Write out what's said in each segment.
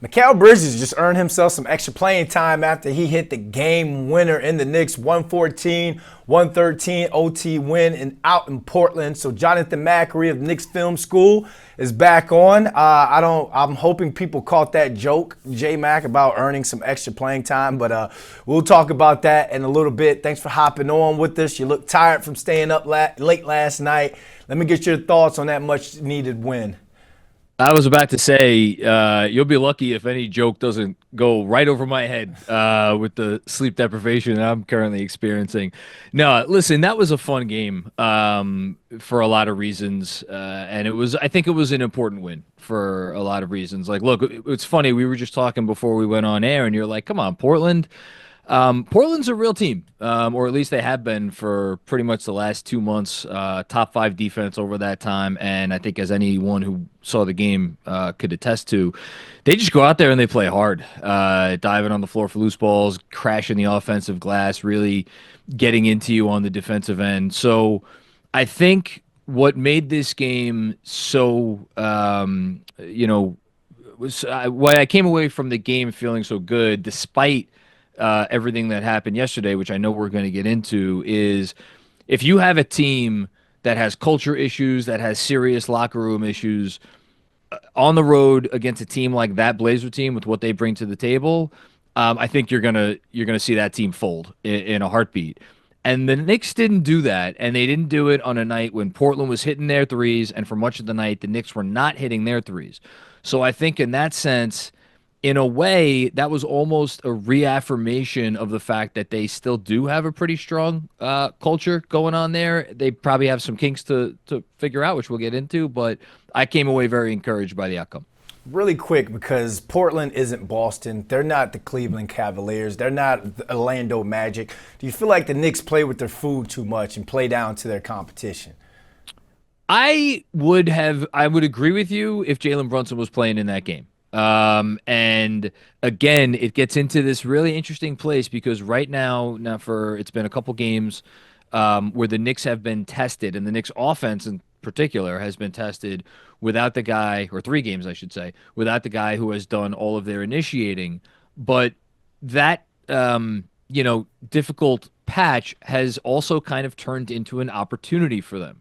Mikal Bridges just earned himself some extra playing time after he hit the game winner in the Knicks 114-113 OT win out in Portland. So Jonathan Macri of Knicks Film School is back on. I'm hoping people caught that joke, J Mac, about earning some extra playing time, but we'll talk about that in a little bit. Thanks for hopping on with us. You look tired from staying up late last night. Let me get your thoughts on that much needed win. I was about to say, you'll be lucky if any joke doesn't go right over my head with the sleep deprivation that I'm currently experiencing. No, listen, that was a fun game for a lot of reasons, and I think it was an important win for a lot of reasons. Like, look, it's funny. We were just talking before we went on air, and you're like, "Come on, Portland." Portland's a real team, or at least they have been for pretty much the last 2 months. Top five defense over that time, and I think as anyone who saw the game could attest to, they just go out there and they play hard, diving on the floor for loose balls, crashing the offensive glass, really getting into you on the defensive end. So I think what made this game so, why I came away from the game feeling so good, despite everything that happened yesterday, which I know we're going to get into, is if you have a team that has culture issues, that has serious locker room issues on the road against a team like that Blazer team with what they bring to the table, I think you're gonna see that team fold in a heartbeat. And the Knicks didn't do that, and they didn't do it on a night when Portland was hitting their threes, and for much of the night, the Knicks were not hitting their threes. So I think in that sense, in a way, that was almost a reaffirmation of the fact that they still do have a pretty strong culture going on there. They probably have some kinks to figure out, which we'll get into, but I came away very encouraged by the outcome. Really quick, because Portland isn't Boston. They're not the Cleveland Cavaliers. They're not the Orlando Magic. Do you feel like the Knicks play with their food too much and play down to their competition? I would agree with you if Jalen Brunson was playing in that game. And again, it gets into this really interesting place because right now it's been a couple games where the Knicks have been tested, and the Knicks offense in particular has been tested without the guy, or 3 games, I should say, without the guy who has done all of their initiating. But that, difficult patch has also kind of turned into an opportunity for them.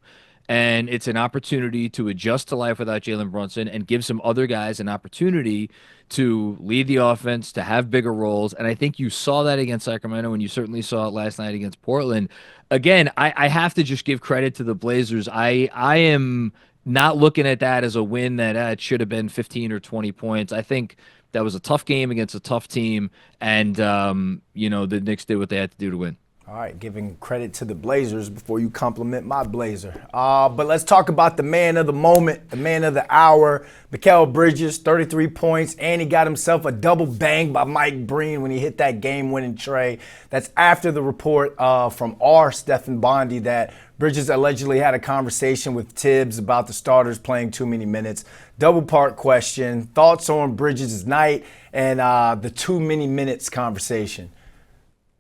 And it's an opportunity to adjust to life without Jalen Brunson and give some other guys an opportunity to lead the offense, to have bigger roles. And I think you saw that against Sacramento, and you certainly saw it last night against Portland. Again, I have to just give credit to the Blazers. I am not looking at that as a win that it should have been 15 or 20 points. I think that was a tough game against a tough team, and the Knicks did what they had to do to win. All right, giving credit to the Blazers before you compliment my Blazer. But let's talk about the man of the moment, the man of the hour, Mikal Bridges, 33 points, and he got himself a double bang by Mike Breen when he hit that game-winning tray. That's after the report from our Stephen Bondi that Bridges allegedly had a conversation with Tibbs about the starters playing too many minutes. Double-part question, thoughts on Bridges' night and the too many minutes conversation.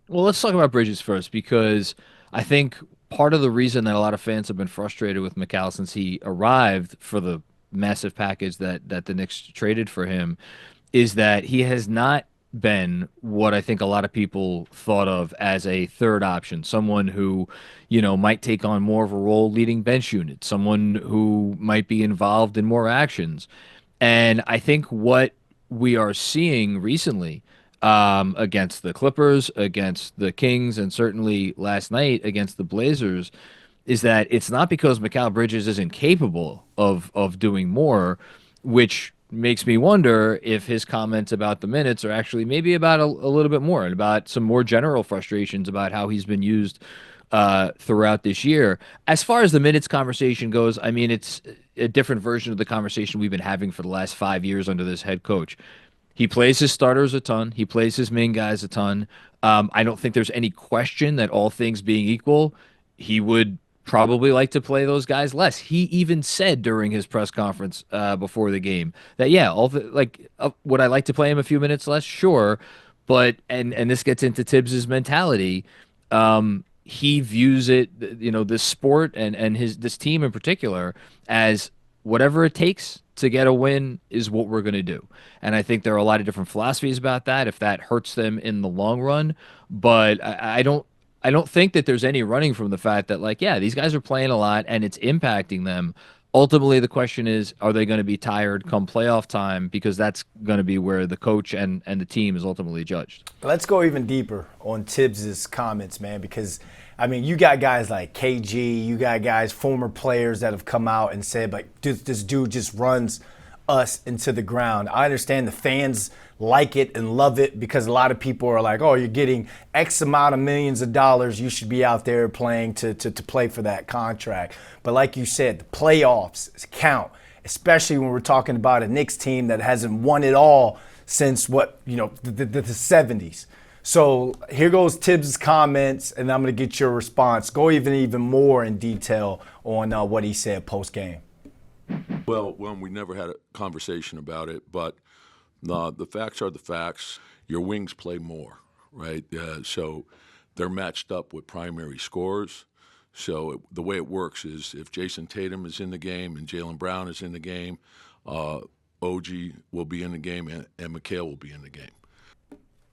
Well, let's talk about Bridges first because I think part of the reason that a lot of fans have been frustrated with Mikal since he arrived for the massive package that the Knicks traded for him is that he has not been what I think a lot of people thought of as a third option, someone who, might take on more of a role leading bench unit, someone who might be involved in more actions. And I think what we are seeing recently against the Clippers, against the Kings, and certainly last night against the Blazers, is that it's not because Mikal Bridges isn't capable of doing more, which makes me wonder if his comments about the minutes are actually maybe about a little bit more and about some more general frustrations about how he's been used throughout this year. As far as the minutes conversation goes, I mean, it's a different version of the conversation we've been having for the last 5 years under this head coach. He plays his starters a ton. He plays his main guys a ton. I don't think there's any question that all things being equal, he would probably like to play those guys less. He even said during his press conference before the game that, yeah, would I like to play him a few minutes less? Sure. But, and this gets into Tibbs's mentality. He views it, this sport and this team in particular as whatever it takes to get a win is what we're going to do. And I think there are a lot of different philosophies about that if that hurts them in the long run. But I don't think that there's any running from the fact that, like, yeah, these guys are playing a lot and it's impacting them. Ultimately, the question is, are they going to be tired come playoff time? Because that's going to be where the coach and the team is ultimately judged. Let's go even deeper on Tibbs's comments, man, because I mean, you got guys like KG, you got guys, former players that have come out and said, like, this dude just runs us into the ground. I understand the fans like it and love it because a lot of people are like, oh, you're getting X amount of millions of dollars. You should be out there playing to play for that contract. But like you said, the playoffs count, especially when we're talking about a Knicks team that hasn't won it all since the 70s. So here goes Tibbs' comments, and I'm going to get your response. Go even more in detail on what he said post-game. Well, we never had a conversation about it, but the facts are the facts. Your wings play more, right? So they're matched up with primary scorers. So the way it works is if Jason Tatum is in the game and Jalen Brown is in the game, OG will be in the game and Mikal will be in the game.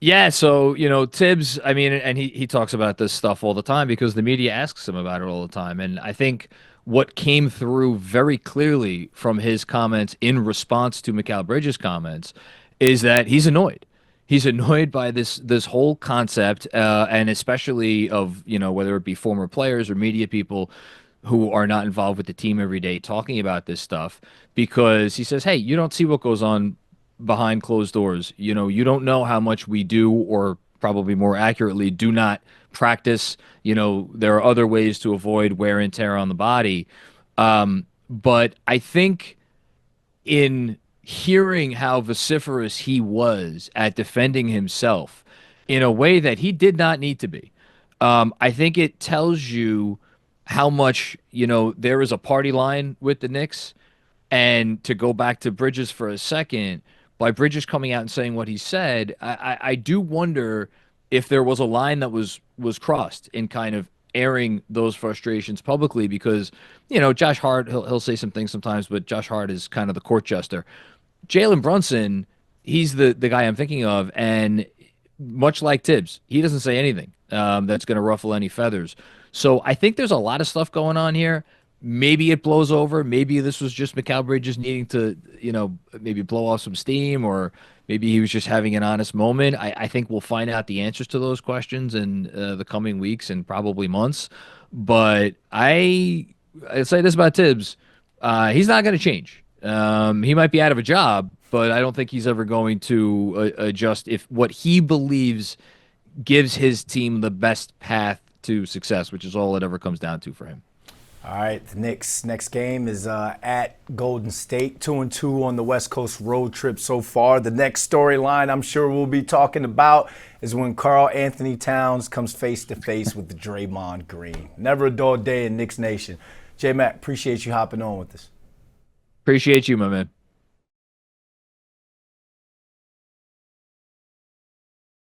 Yeah, so Tibbs, I mean, and he talks about this stuff all the time because the media asks him about it all the time. And I think what came through very clearly from his comments in response to Mikal Bridges' comments is that he's annoyed. He's annoyed by this whole concept, and especially of whether it be former players or media people who are not involved with the team every day talking about this stuff, because he says, hey, you don't see what goes on behind closed doors. You don't know how much we do, or probably more accurately, do not practice. There are other ways to avoid wear and tear on the body. But I think in hearing how vociferous he was at defending himself in a way that he did not need to be, I think it tells you how much, there is a party line with the Knicks. And to go back to Bridges for a second, by Bridges coming out and saying what he said, I do wonder if there was a line that was crossed in kind of airing those frustrations publicly, because Josh Hart, he'll say some things sometimes, but Josh Hart is kind of the court jester. Jalen Brunson, he's the guy I'm thinking of, and much like Tibbs, he doesn't say anything that's going to ruffle any feathers. So I think there's a lot of stuff going on here. Maybe it blows over. Maybe this was just Mikal Bridges needing to, maybe blow off some steam, or maybe he was just having an honest moment. I think we'll find out the answers to those questions in the coming weeks and probably months. But I'd say this about Tibbs. He's not going to change. He might be out of a job, but I don't think he's ever going to adjust if what he believes gives his team the best path to success, which is all it ever comes down to for him. All right, the Knicks' next game is at Golden State, 2-2 on the West Coast road trip so far. The next storyline I'm sure we'll be talking about is when Karl Anthony Towns comes face-to-face with the Draymond Green. Never a dull day in Knicks Nation. J-Mac, appreciate you hopping on with us. Appreciate you, my man.